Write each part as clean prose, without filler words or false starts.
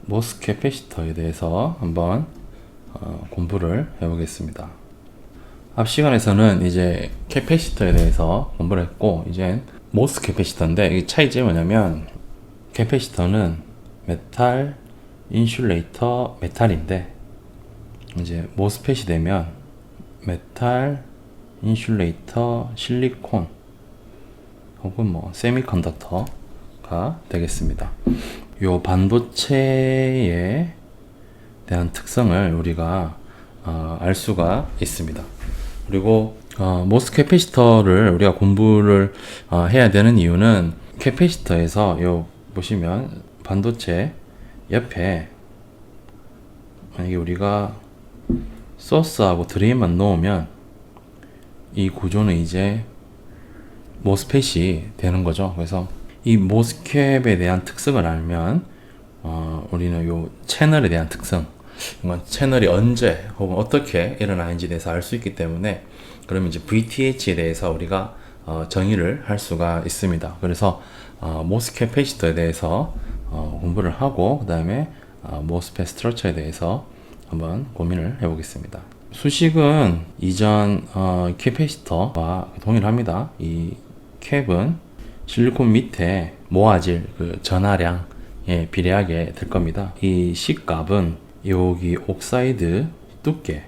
모스 캐패시터에 대해서 한번 공부를 해보겠습니다. 앞 시간에서는 이제 캐패시터에 대해서 공부를 했고, 이제 모스 캐패시터인데 이 차이점이 뭐냐면, 캐패시터는 메탈, 인슐레이터, 메탈인데 이제 모스펫이 되면 메탈, 인슐레이터, 실리콘 혹은 뭐 세미컨덕터가 되겠습니다. 요 반도체에 대한 특성을 우리가 알 수가 있습니다. 그리고 모스 캐패시터를 우리가 공부를 해야 되는 이유는, 캐패시터에서 요 보시면 반도체 옆에 만약에 우리가 소스하고 드레인만 놓으면 이 구조는 이제 모스펫이 되는 거죠. 그래서 이 모스캡에 대한 특성을 알면 우리는 요 채널에 대한 특성, 채널이 언제 혹은 어떻게 일어나는지에 대해서 알 수 있기 때문에, 그러면 이제 VTH에 대해서 우리가 정의를 할 수가 있습니다. 그래서 모스 캐패시터에 대해서 공부를 하고, 그 다음에 모스펫 스트럭처에 대해서 한번 고민을 해보겠습니다. 수식은 이전 캐패시터와 동일합니다. 이 캡은 실리콘 밑에 모아질 그 전하량에 비례하게 될 겁니다. 이 C값은 여기 옥사이드 두께에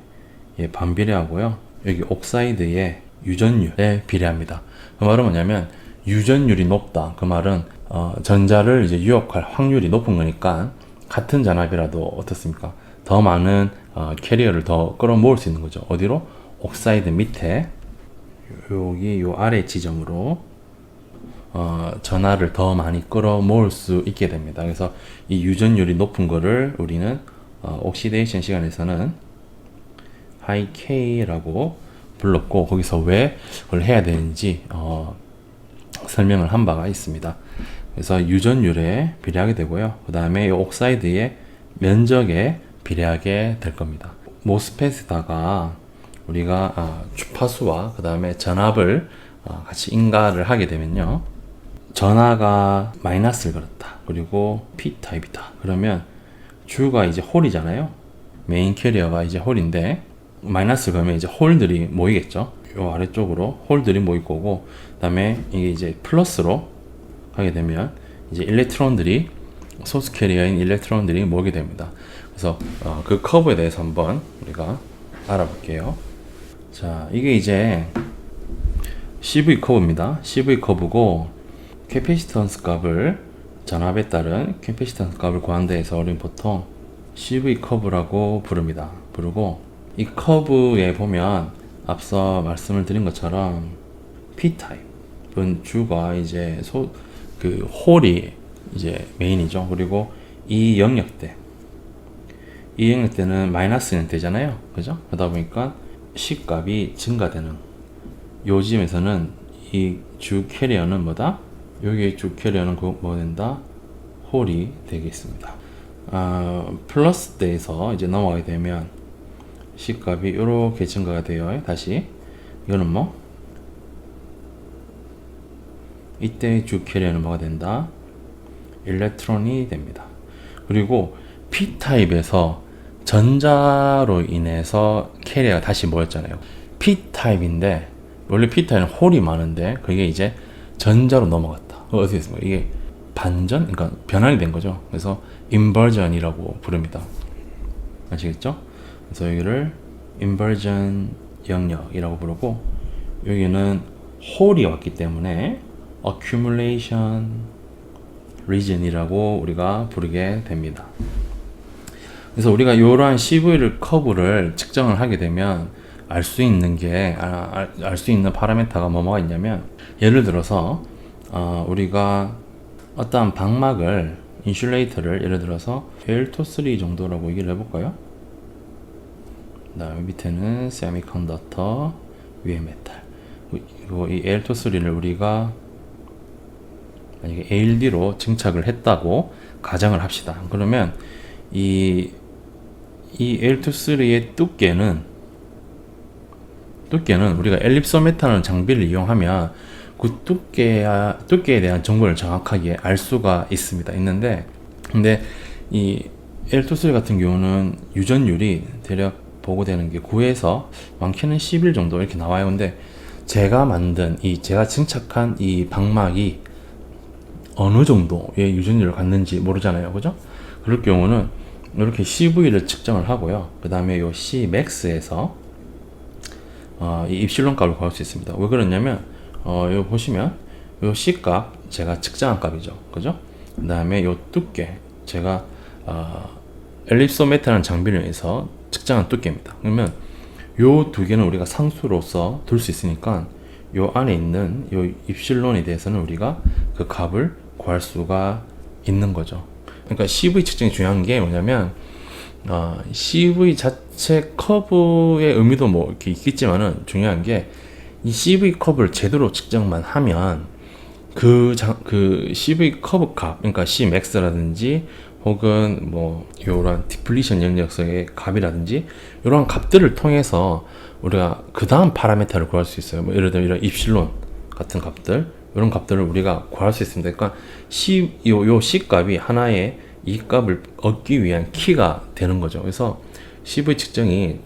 반비례하고요, 여기 옥사이드의 유전율에 비례합니다. 그 말은 뭐냐면, 유전율이 높다, 그 말은 전자를 이제 유혹할 확률이 높은 거니까, 같은 잔압이라도 어떻습니까? 더 많은 캐리어를 더 끌어모을 수 있는 거죠. 어디로? 옥사이드 밑에 여기 요 아래 지점으로 전하를 더 많이 끌어모을 수 있게 됩니다. 그래서 이 유전율이 높은 거를 우리는 옥시데이션 시간에서는 하이 K라고 불렀고, 거기서 왜 그걸 해야 되는지 설명을 한 바가 있습니다. 그래서 유전율에 비례하게 되고요, 그 다음에 이 옥사이드의 면적에 비례하게 될 겁니다. 모스펫에다가 우리가 주파수와 그 다음에 전압을 같이 인가를 하게 되면요, 전하가 마이너스를 걸었다, 그리고 P타입이다, 그러면 주가 이제 홀이잖아요. 메인 캐리어가 이제 홀인데, 마이너스를 걸면 이제 홀들이 모이겠죠. 요 아래쪽으로 홀들이 모일 거고, 그 다음에 이게 이제 플러스로 하게 되면 이제 일렉트론들이, 소스 캐리어인 일렉트론들이 모이게 됩니다. 그래서 그 커브에 대해서 한번 우리가 알아볼게요. 자, 이게 이제 CV 커브입니다. CV 커브고, 캐패시턴스 값을, 전압에 따른 캐패시턴스 값을 구하는 데에서 우리는 보통 CV 커브라고 부르고, 이 커브에 보면 앞서 말씀을 드린 것처럼 P타입은 주가 이제 그 홀이 이제 메인이죠. 그리고 이 영역대는 마이너스 영역대잖아요. 그죠? 그러다 보니까 C 값이 증가되는, 요즘에서는 이 주 캐리어는 뭐다? 여기 주 캐리어는 뭐 된다? 홀이 되겠습니다. 플러스 대에서 이제 넘어가게 되면 C 값이 이렇게 증가가 돼요. 다시 이거는 뭐, 이때 주 캐리어는 뭐가 된다? 일렉트론이 됩니다. 그리고 P타입에서 전자로 인해서 캐리어가 다시 모였잖아요. P타입인데, 원래 P타입은 홀이 많은데 그게 이제 전자로 넘어갔다. 어떻게 됐습니까? 이게 반전? 그러니까 변환이 된 거죠. 그래서 인버전이라고 부릅니다. 아시겠죠? 그래서 여기를 인버전 영역이라고 부르고, 여기는 홀이 왔기 때문에 accumulation region이라고 우리가 부르게 됩니다. 그래서 우리가 이러한 CV를 커브를 측정을 하게 되면 알 수 있는 파라미터가 뭐가 있냐면, 예를 들어서 우리가 어떠한 방막을, 인슐레이터를 예를 들어서 L23 정도라고 얘기를 해볼까요? 그 다음에 밑에는 세미컨덕터, 위에 메탈. 그리고 이 L23를 우리가 만약에 ALD로 증착을 했다고 가정을 합시다. 그러면 이 L23의 두께는 우리가 엘립소메터라는 장비를 이용하면 그 두께에 대한 정보를 정확하게 알 수가 있는데, 근데 이 L2, 3 같은 경우는 유전율이 대략 보고되는 게 9에서 많게는 10일 정도 이렇게 나와요. 근데 제가 만든 제가 증착한 이 방막이 어느 정도의 유전율을 갖는지 모르잖아요. 그죠? 그럴 경우는 이렇게 CV를 측정을 하고요. 그 다음에 요 Cmax에서 이 입실론 값을 구할 수 있습니다. 왜 그러냐면 요 보시면 요 C 값 제가 측정한 값이죠. 그죠? 그 다음에 요 두께 제가 엘립소메트라는 장비를 해서 측정한 두께입니다. 그러면 요 두 개는 우리가 상수로서 둘 수 있으니까 요 안에 있는 요 입실론에 대해서는 우리가 그 값을 구할 수가 있는 거죠. 그러니까 CV 측정이 중요한 게 뭐냐면 CV 자체 커브의 의미도 뭐 이렇게 있겠지만은 중요한 게 이 CV 커브를 제대로 측정만 하면 그 CV 커브 값, 그러니까 Cmax라든지 혹은 뭐 요런 디플리션 영역성의 값이라든지 이러한 값들을 통해서 우리가 그 다음 파라미터를 구할 수 있어요. 뭐 예를 들면 이런 입실론 같은 값들, 이런 값들을 우리가 구할 수 있습니다. 그러니까 요 C 값이 하나의 이 값을 얻기 위한 키가 되는 거죠. 그래서 CV 측정이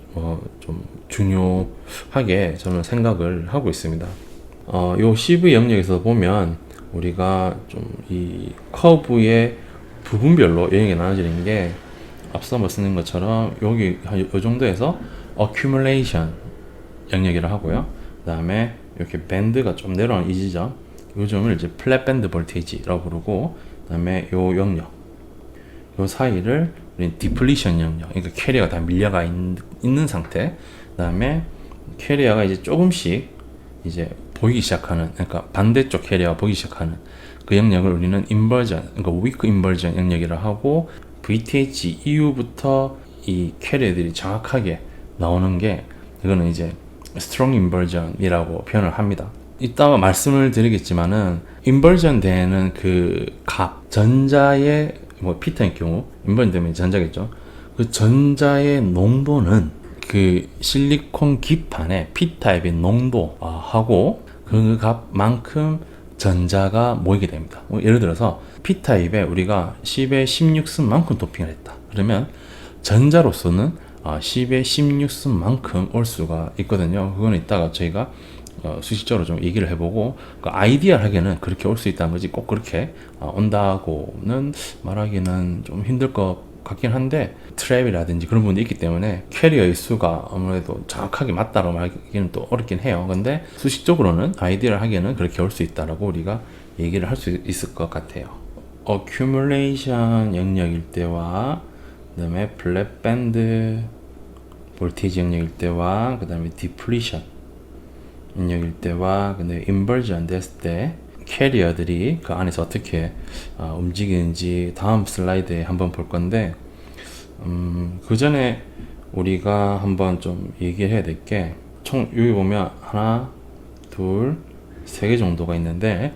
좀 중요하게 저는 생각을 하고 있습니다. 요 CV 영역에서 보면 우리가 좀 이 커브의 부분별로 영역이 나눠지는 게 앞서 말씀드린 것처럼 여기 요 정도에서 accumulation 영역이라 하고요. 그 다음에 이렇게 밴드가 좀 내려오는 이 지점, 요 점을 이제 플랫 밴드 볼테이지라고 부르고, 그 다음에 요 영역, 요 사이를 우리는 디플리션 영역, 그러니까 캐리어가 다 밀려가 있는 상태, 그 다음에 캐리어가 이제 조금씩 이제 보이기 시작하는, 그러니까 반대쪽 캐리어가 보이기 시작하는 그 영역을 우리는 인버전, 그러니까 위크 인버전 영역이라 하고, VTH 이후부터 이 캐리어들이 정확하게 나오는 게 이거는 이제 스트롱 인버전이라고 표현을 합니다. 이따가 말씀을 드리겠지만은 인버전 되는 그 값, 전자의 뭐 P타입 경우 인버전 되면 전자겠죠. 그 전자의 농도는 그 실리콘 기판의 P타입의 농도하고 그 값만큼 전자가 모이게 됩니다. 예를 들어서 P타입에 우리가 10의 16승만큼 도핑을 했다. 그러면 전자로서는 10의 16승만큼 올 수가 있거든요. 그건 이따가 저희가 수식적으로 좀 얘기를 해보고, 그 아이디얼하게는 그렇게 올 수 있다는 거지 꼭 그렇게 온다고는 말하기는 좀 힘들 것 같긴 한데, 트랩이라든지 그런 부분도 있기 때문에 캐리어의 수가 아무래도 정확하게 맞다고 말하기는 또 어렵긴 해요. 근데 수식적으로는 아이디얼하게는 그렇게 올 수 있다라고 우리가 얘기를 할 수 있을 것 같아요. accumulation 영역일 때와 그 다음에 플랫 밴드 볼테이지 영역일 때와 그 다음에 depletion 영역일 때와 근데 인버전 됐을 때 캐리어들이 그 안에서 어떻게 움직이는지 다음 슬라이드에 한번 볼 건데, 그 전에 우리가 한번 좀 얘기해야 될 게, 총 여기 보면 하나, 둘, 세 개 정도가 있는데,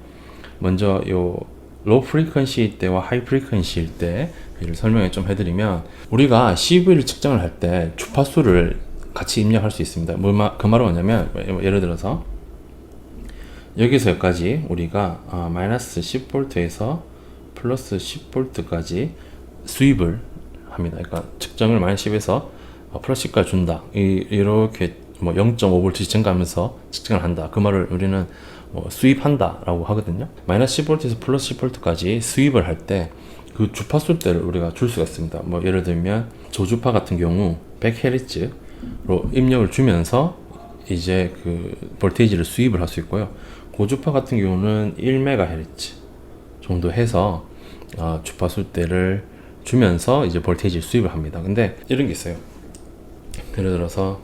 먼저 요 로우 프리퀀시일 때와 하이 프리퀀시일 때 이를 설명을 좀 해드리면, 우리가 CV를 측정을 할 때 주파수를 같이 입력할 수 있습니다. 그 말은 뭐냐면, 예를 들어서 여기서 여기까지 우리가 마이너스 10V에서 플러스 10V까지 수입을 합니다. 그러니까 측정을 마이너스 10에서 플러스 10까지 준다. 이렇게 뭐 0.5V 증가하면서 측정을 한다. 그 말을 우리는 수입한다 라고 하거든요. 마이너스 10V에서 플러스 10V까지 수입을 할 때 그 주파수대를 우리가 줄 수가 있습니다. 뭐 예를 들면 저주파 같은 경우 100Hz로 입력을 주면서 이제 그 볼테이지를 수입을 할 수 있고요. 고주파 같은 경우는 1MHz 정도 해서 주파수대를 주면서 이제 볼테이지를 수입을 합니다. 근데 이런 게 있어요. 예를 들어서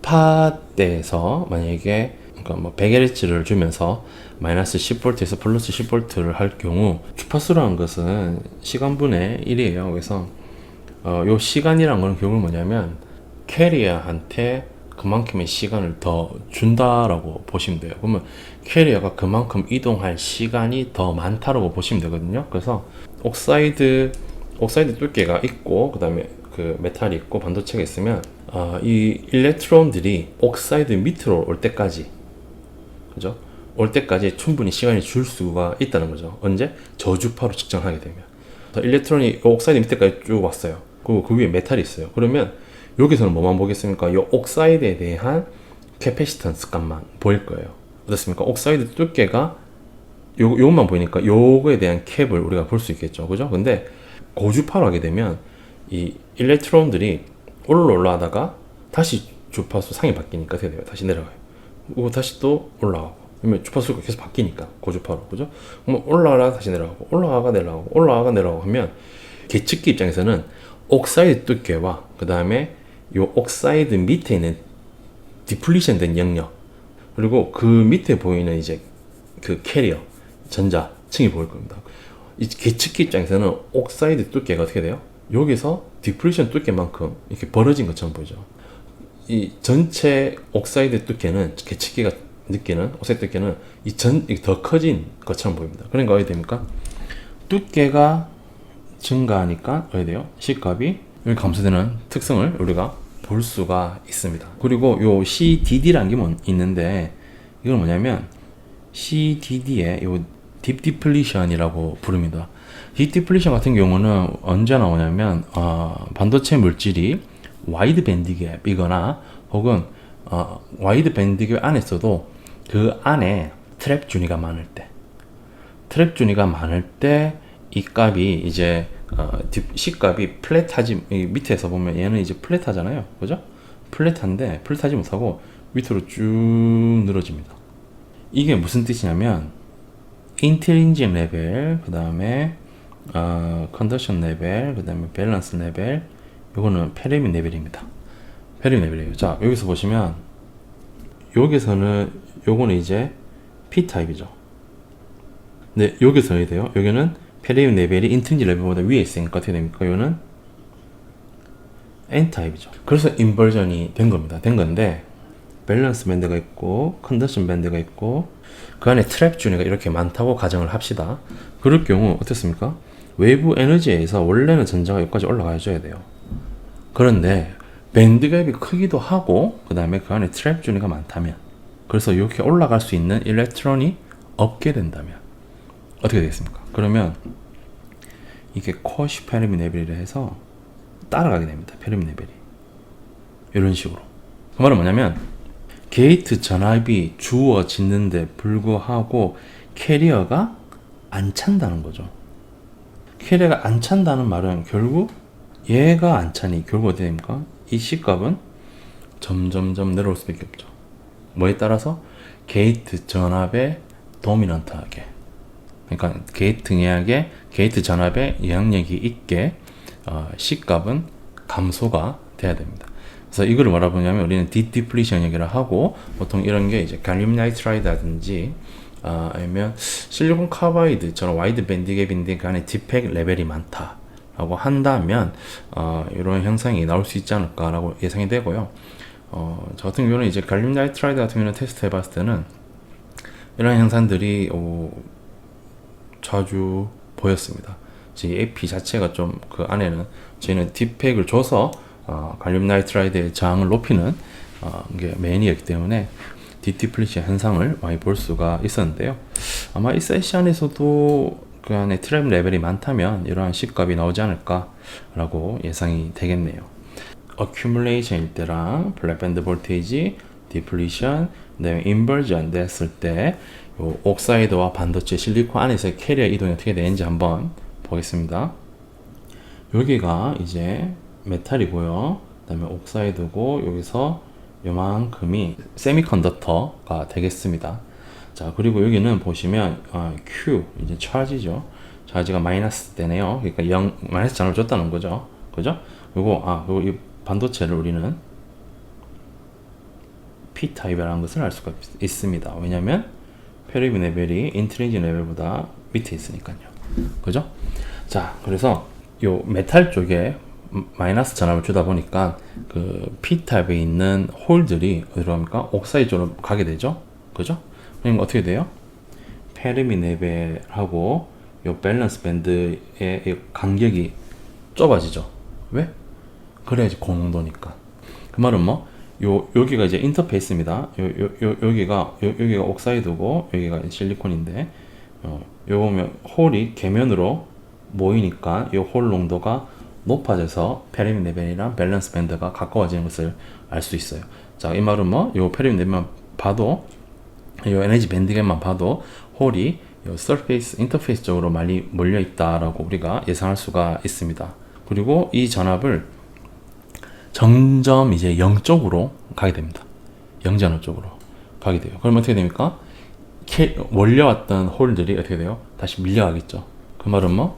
저주파대에서 만약에 그러니까 뭐 100Hz를 주면서 마이너스 10V에서 플러스 10V를 할 경우 주파수라는 것은 시간분의 1이에요. 그래서 요 시간이란 거는 결국 뭐냐면 캐리어한테 그만큼의 시간을 더 준다라고 보시면 돼요. 그러면 캐리어가 그만큼 이동할 시간이 더 많다라고 보시면 되거든요. 그래서 옥사이드 두께가 있고, 그 다음에 그 메탈이 있고 반도체가 있으면 이 일렉트론들이 옥사이드 밑으로 올 때까지, 그죠? 올 때까지 충분히 시간이 줄 수가 있다는 거죠. 언제? 저주파로 측정하게 되면. 일렉트론이 옥사이드 밑에까지 쭉 왔어요. 그리고 그 위에 메탈이 있어요. 그러면 여기서는 뭐만 보겠습니까? 이 옥사이드에 대한 캐패시턴스 값만 보일 거예요. 어떻습니까? 옥사이드 두께가 요것만 보이니까 요거에 대한 캡을 우리가 볼 수 있겠죠. 그죠? 근데 고주파로 하게 되면 이 일렉트론들이 올라가다가 다시 주파수 상이 바뀌니까 어떻게 돼요? 다시 내려가요. 그리고 다시 또 올라가고. 그러면 주파수가 계속 바뀌니까 고주파로. 그죠? 그럼 올라가다가 다시 내려가고 올라가가 내려가고 올라가가 내려가고 하면 계측기 입장에서는 옥사이드 두께와 그 다음에 요 옥사이드 밑에 있는 디플리션 된 영역 그리고 그 밑에 보이는 이제 그 캐리어 전자층이 보일 겁니다. 이 계측기 입장에서는 옥사이드 두께가 어떻게 돼요? 여기서 디플리션 두께만큼 이렇게 벌어진 것처럼 보이죠. 이 전체 옥사이드 두께는 계측기가 느끼는 옥사이드 두께는 더 커진 것처럼 보입니다. 그러니까 어떻게 됩니까? 두께가 증가하니까 어떻게 돼요? C값이 여기 감소되는 특성을 우리가 볼 수가 있습니다. 그리고 요 CDD라는 게 있는데 이건 뭐냐면 CDD의 요 딥 디플리션이라고 부릅니다. 딥 디플리션 같은 경우는 언제 나오냐면 반도체 물질이 와이드 밴드갭이거나 혹은 와이드 밴드갭 안에서도 그 안에 트랩 준위가 많을 때 이 값이 이제 C 값이 플랫하지 밑에서 보면 얘는 이제 플랫하잖아요, 그죠? 플랫하지 못하고 밑으로 쭉 늘어집니다. 이게 무슨 뜻이냐면 인트린직 레벨, 그 다음에 컨더션 레벨, 그 다음에 밸런스 레벨, 요거는 페르미 레벨입니다. 페르미 레벨이에요. 자, 여기서 보시면 여기서는 요거는 이제 P 타입이죠. 근데 여기서 어떻게 돼요? 여기는 페르미 레벨이 인트린직 레벨보다 위에 있으니까 어떻게 됩니까? 요거는 N 타입이죠. 그래서 인버전이 된 건데 밸런스 밴드가 있고 컨더션 밴드가 있고 그 안에 트랩 준위가 이렇게 많다고 가정을 합시다. 그럴 경우 어떻습니까? 외부 에너지에서 원래는 전자가 여기까지 올라가 줘야 돼요. 그런데 밴드갭이 크기도 하고 그 다음에 그 안에 트랩 준위가 많다면 그래서 이렇게 올라갈 수 있는 일렉트론이 없게 된다면 어떻게 되겠습니까? 그러면 이게 쿼시 페르미 레벨이라 해서 따라가게 됩니다. 페르미 레벨이 이런 식으로. 그 말은 뭐냐면 게이트 전압이 주어지는데 불구하고 캐리어가 안 찬다는 거죠. 캐리어가 안 찬다는 말은 결국 얘가 안 차니 결국 어떻게 됩니까? 이 C값은 점점점 내려올 수밖에 없죠. 뭐에 따라서? 게이트 전압의 도미넌트하게, 그러니까 게이트 전압에 영향력이 있게 C값은 감소가 돼야 됩니다. 그래서 이거를 뭐라 부르냐면 우리는 디플리션 얘기를 하고 보통 이런 게 이제 갈륨 나이트라이드라든지 아니면 실리콘 카바이드처럼 와이드 밴드갭인데 그 안에 디펙 레벨이 많다라고 한다면 이런 현상이 나올 수 있지 않을까라고 예상이 되고요. 저 같은 경우는 이제 갈륨 나이트라이드 같은 경우는 테스트 해봤을 때는 이런 현상들이 자주 보였습니다. 제 AP 자체가 좀 그 안에는 저희는 디펙을 줘서 갈륨 나이트라이드의 저항을 높이는 게 메인이었기 때문에 디플리션 현상을 많이 볼 수가 있었는데요. 아마 이 세션에서도 그 안에 트랩 레벨이 많다면 이러한 C값이 나오지 않을까라고 예상이 되겠네요. 어큐뮬레이션일 때랑 블랙밴드 볼테이지, 디플리션, 그다음에 인버전 됐을 때 요 옥사이드와 반도체 실리콘 안에서의 캐리어 이동이 어떻게 되는지 한번 보겠습니다. 여기가 이제 메탈이고요. 그 다음에 옥사이드고 여기서 요만큼이 세미컨덕터가 되겠습니다. 자, 그리고 여기는 보시면 Q 이제 차지죠. 차지가 마이너스 되네요. 그러니까 0 마이너스 잔을 줬다는 거죠. 그죠? 그리고 이 반도체를 우리는 P 타입이라는 것을 알 수가 있습니다. 왜냐면 페르미 레벨이 인트린직 레벨보다 밑에 있으니까요. 그죠? 자, 그래서 요 메탈 쪽에 마이너스 전압을 주다 보니까 그 P타입에 있는 홀들이 어디로 갑니까? 옥사이드 쪽으로 가게 되죠. 그죠? 그러니까 어떻게 돼요? 페르미 레벨하고 요 밸런스 밴드의 간격이 좁아지죠. 왜? 그래야지 고농도니까. 그 말은 뭐? 여기가 이제 인터페이스입니다. 여기가 옥사이드고 여기가 실리콘인데 요 보면 홀이 계면으로 모이니까 이 홀 농도가 높아져서 페리민 레벨이랑 밸런스 밴드가 가까워지는 것을 알 수 있어요. 자, 이 말은 뭐, 이 페리민 레벨만 봐도, 이 에너지 밴드만 봐도 홀이 이 서페이스 인터페이스 쪽으로 많이 몰려 있다라고 우리가 예상할 수가 있습니다. 그리고 이 전압을 점점 이제 0 쪽으로 가게 됩니다. 0전압 쪽으로 가게 돼요. 그러면 어떻게 됩니까? 몰려왔던 홀들이 어떻게 돼요? 다시 밀려가겠죠. 그 말은 뭐?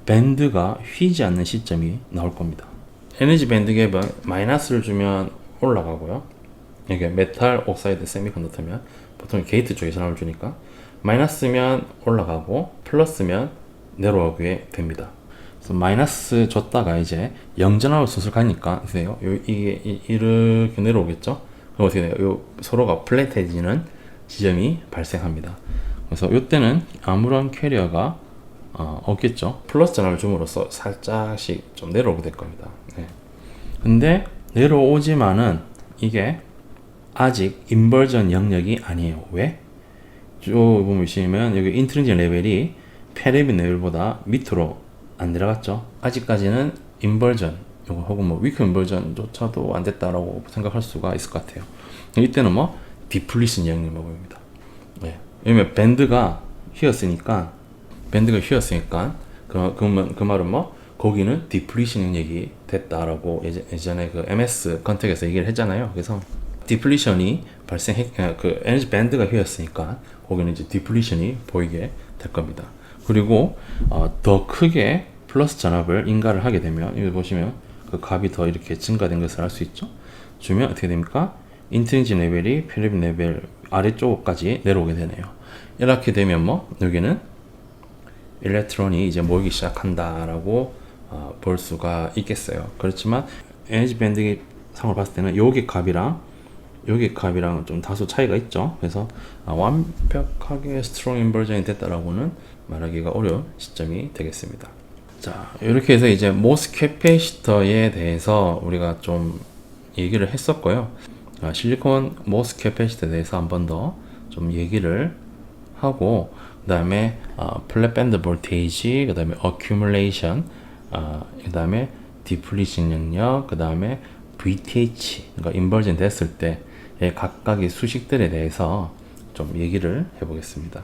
밴드가 휘지 않는 시점이 나올 겁니다. 에너지 밴드 갭은 마이너스를 주면 올라가고요. 이게 메탈 옥사이드 세미컨덕터면 보통 게이트 쪽에 전압을 주니까 마이너스면 올라가고 플러스면 내려오게 됩니다. 그래서 마이너스 줬다가 이제 0전압을 수술 가니까 보세요. 이게 이렇게 내려오겠죠. 그럼 어떻게 돼요? 요 서로가 플랫해지는 지점이 발생합니다. 그래서 이때는 아무런 캐리어가 없겠죠. 플러스 전압을 줌으로써 살짝씩 좀 내려오게 될 겁니다. 네. 근데 내려오지만은 이게 아직 인버전 영역이 아니에요. 왜? 쭉 보시면 여기 인트린직 레벨이 페레빈 레벨보다 밑으로 안 내려갔죠. 아직까지는 인버전 혹은 뭐 위크 인버전조차도 안 됐다라고 생각할 수가 있을 것 같아요. 이때는 뭐 디플리션 영역입니다. 네. 왜냐면 밴드가 휘었으니까 그 말은 뭐 거기는 디플리션 영역이 됐다라고 예전에 그 MS 컨택에서 얘기를 했잖아요. 그래서 디플리션이 그 에너지 밴드가 휘었으니까 거기는 이제 디플리션이 보이게 될 겁니다. 그리고 더 크게 플러스 전압을 인가를 하게 되면 여기 보시면 그 값이 더 이렇게 증가된 것을 알 수 있죠. 주면 어떻게 됩니까? 인트린직 레벨이 페리빈 레벨 아래쪽까지 내려오게 되네요. 이렇게 되면 뭐 여기는 일렉트론이 이제 모이기 시작한다라고 볼 수가 있겠어요. 그렇지만 에너지 밴드 상으로 봤을 때는 여기 값이랑 좀 다소 차이가 있죠. 그래서 완벽하게 스트롱 인버전이 됐다라고는 말하기가 어려운 시점이 되겠습니다. 자, 이렇게 해서 이제 모스 캐패시터에 대해서 우리가 좀 얘기를 했었고요. 실리콘 모스 캐패시터에 대해서 한 번 더 좀 얘기를 하고, 그 다음에 플랫 밴드 볼테이지, 그 다음에 어큐뮬레이션, 그 다음에 디플리션 영역, 그 다음에 VTH, 그러니까 인버전 됐을 때의 각각의 수식들에 대해서 좀 얘기를 해보겠습니다.